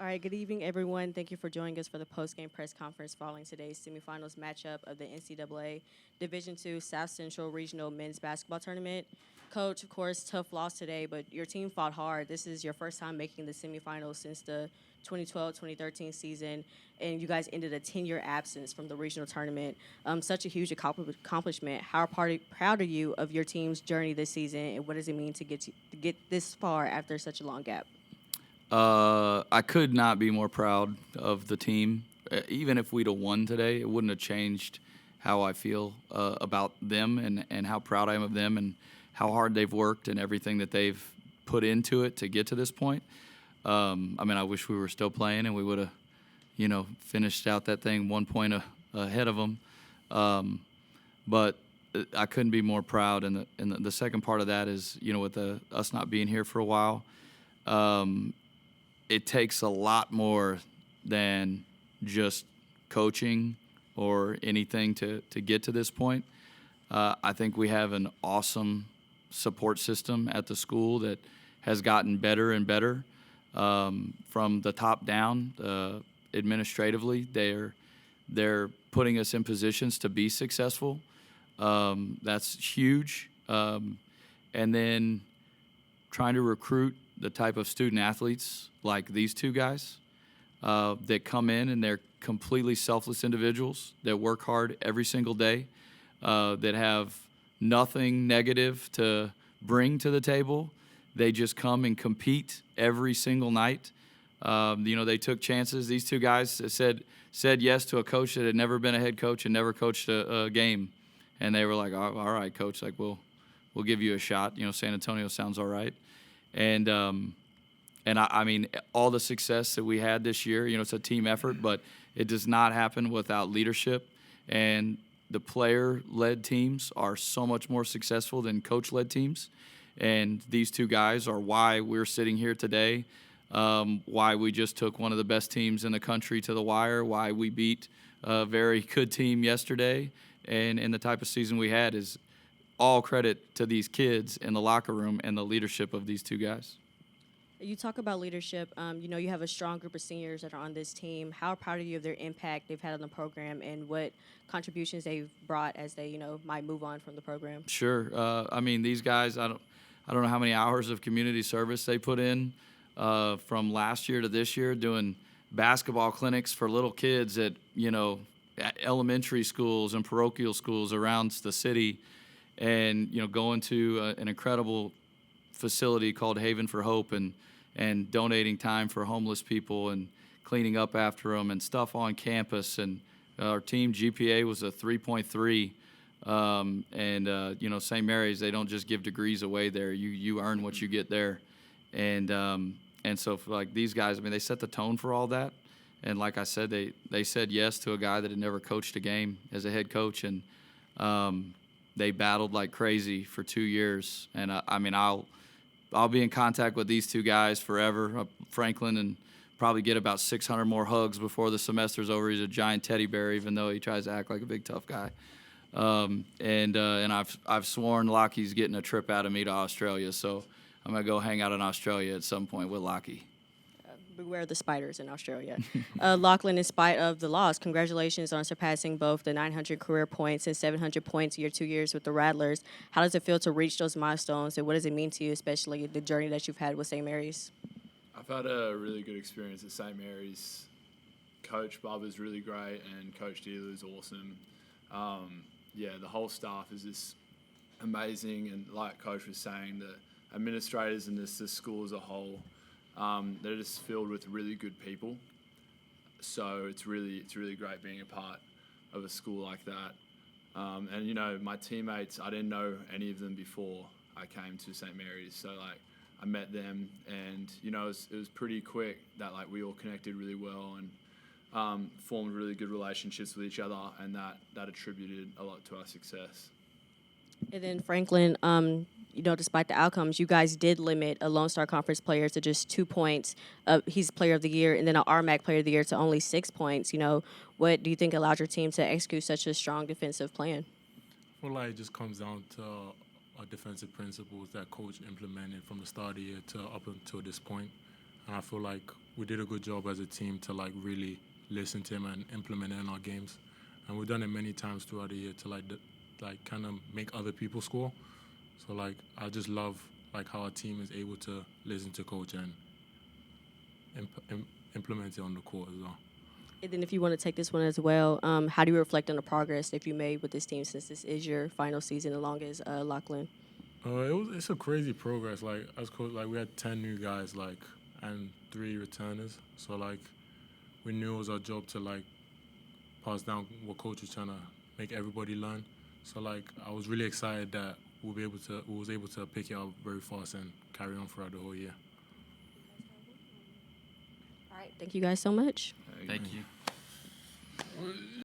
All right, good evening, everyone. Thank you for joining us for the post-game press conference following today's semifinals matchup of the NCAA Division II South Central Regional Men's Basketball Tournament. Coach, of course, tough loss today, but your team fought hard. This is your first time making the semifinals since the 2012-2013 season, and you guys ended a 10-year absence from the regional tournament. Such a huge accomplishment. How proud are you of your team's journey this season, and what does it mean to get this far after such a long gap? I could not be more proud of the team. Even if we'd have won today, it wouldn't have changed how I feel about them and how proud I am of them and how hard they've worked and everything that they've put into it to get to this point. I wish we were still playing and we would have, finished out that thing 1 point ahead of them. But I couldn't be more proud. And the second part of that is, with us not being here for a while, it takes a lot more than just coaching or anything to get to this point. I think we have an awesome support system at the school that has gotten better and better from the top down. Administratively, they're putting us in positions to be successful. That's huge. And then trying to recruit the type of student athletes like these two guys that come in and they're completely selfless individuals that work hard every single day, that have nothing negative to bring to the table. They just come and compete every single night. They took chances. These two guys said yes to a coach that had never been a head coach and never coached a game. And they were like, all right, coach, like we'll give you a shot. San Antonio sounds all right. And I mean, all the success that we had this year, it's a team effort, but it does not happen without leadership. And the player-led teams are so much more successful than coach-led teams. And these two guys are why we're sitting here today, why we just took one of the best teams in the country to the wire, why we beat a very good team yesterday. And the type of season we had is all credit to these kids in the locker room and the leadership of these two guys. You talk about leadership. You have a strong group of seniors that are on this team. How proud are you of their impact they've had on the program and what contributions they've brought as they, might move on from the program? Sure. These guys, I don't know how many hours of community service they put in from last year to this year, doing basketball clinics for little kids at elementary schools and parochial schools around the city, and going to an incredible facility called Haven for Hope and donating time for homeless people and cleaning up after them and stuff on campus. And our team GPA was a 3.3. St. Mary's, they don't just give degrees away there. You earn what you get there. And so for like these guys, they set the tone for all that. And like I said, they said yes to a guy that had never coached a game as a head coach. And they battled like crazy for 2 years. And I'll be in contact with these two guys forever, Franklin, and probably get about 600 more hugs before the semester's over. He's a giant teddy bear, even though he tries to act like a big tough guy. And I've sworn Lockie's getting a trip out of me to Australia, so I'm gonna go hang out in Australia at some point with Lockie. Beware the spiders in Australia. Lachlan, in spite of the loss, congratulations on surpassing both the 900 career points and 700 points in your 2 years with the Rattlers. How does it feel to reach those milestones, and what does it mean to you, especially the journey that you've had with St. Mary's? I've had a really good experience at St. Mary's. Coach Bubba's really great, and Coach Dealer's awesome. The whole staff is just amazing, and like Coach was saying, the administrators and the school as a whole, they're just filled with really good people. So it's really great being a part of a school like that. My teammates, I didn't know any of them before I came to St. Mary's. So I met them, and it was pretty quick that we all connected really well and formed really good relationships with each other, and that attributed a lot to our success. And then Franklin, despite the outcomes, you guys did limit a Lone Star Conference player to just 2 points. He's Player of the Year, and then an RMAC Player of the Year to only 6 points. What do you think allowed your team to execute such a strong defensive plan? I feel like it just comes down to our defensive principles that Coach implemented from the start of the year to up until this point. And I feel like we did a good job as a team to like really listen to him and implement it in our games. And we've done it many times throughout the year to like kind of make other people score. So like I just love like how our team is able to listen to coach and implement it on the court as well. And then if you want to take this one as well, how do you reflect on the progress that you made with this team since this is your final season along as Lachlan? It's a crazy progress. Like as coach, like we had 10 new guys, like and 3 returners. So like we knew it was our job to like pass down what coach was trying to make everybody learn. So like I was really excited that we was able to pick it up very fast and carry on throughout the whole year. All right, thank you guys so much. Thank you.